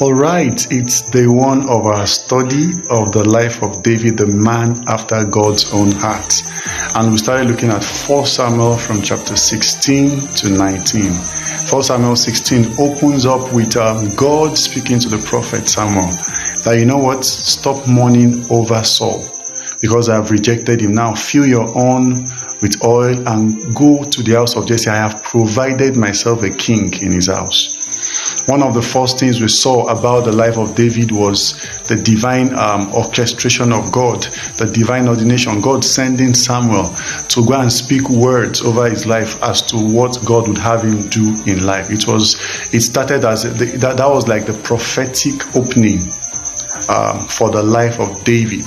All right, it's day one of our study of the life of David, the man after God's own heart. And we started looking at 1 Samuel from chapter 16 to 19. 1 Samuel 16 opens up with God speaking to the prophet Samuel that, you know what, stop mourning over Saul because I have rejected him. Now fill your horn with oil and go to the house of Jesse. I have provided myself a king in his house. One of the first things we saw about the life of David was the divine orchestration of God, the divine ordination, God sending Samuel to go and speak words over his life as to what God would have him do in life. It started as that was like the prophetic opening for the life of David.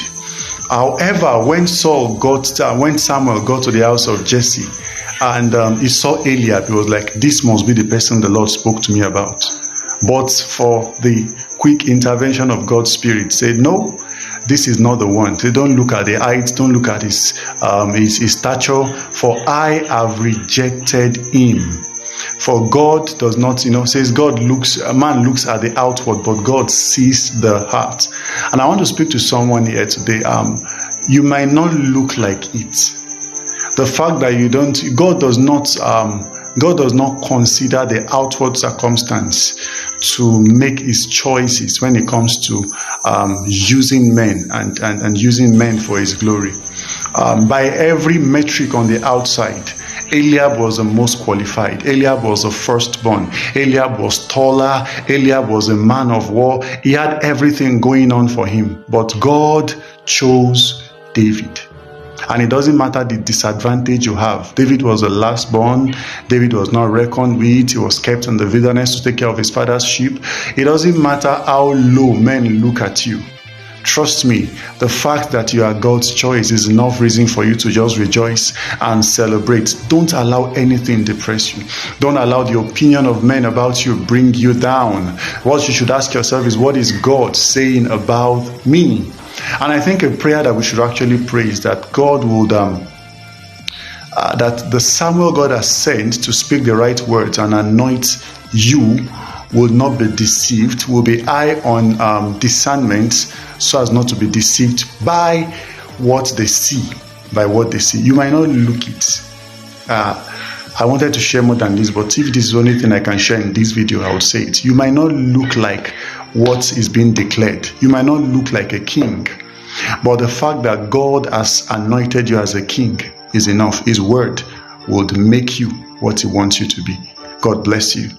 However, when Samuel got to the house of Jesse and he saw Eliab, he was like, this must be the person the Lord spoke to me about. But for the quick intervention of God's Spirit, said, no, this is not the one. They don't look at the height, don't look at his stature, for I have rejected him. For God does not, says man looks at the outward, but God sees the heart. And I want to speak to someone here today. You might not look like it. The fact that God does not consider the outward circumstance to make his choices when it comes to using men and using men for his glory. By every metric on the outside, Eliab was the most qualified. Eliab was the firstborn. Eliab was taller. Eliab was a man of war. He had everything going on for him. But God chose David. And it doesn't matter the disadvantage you have. David was the last born. David was not reckoned with. He was kept in the wilderness to take care of his father's sheep. It doesn't matter how low men look at you. Trust me, the fact that you are God's choice is enough reason for you to just rejoice and celebrate. Don't allow anything depress you. Don't allow the opinion of men about you bring you down. What you should ask yourself is, what is God saying about me? And I think a prayer that we should actually pray is that God would, that the Samuel God has sent to speak the right words and anoint you will not be deceived, will be high on discernment so as not to be deceived by what they see, You might not look it. I wanted to share more than this, but if this is the only thing I can share in this video, I would say it. You might not look like what is being declared. You might not look like a king. But the fact that God has anointed you as a king is enough. His word would make you what he wants you to be. God bless you.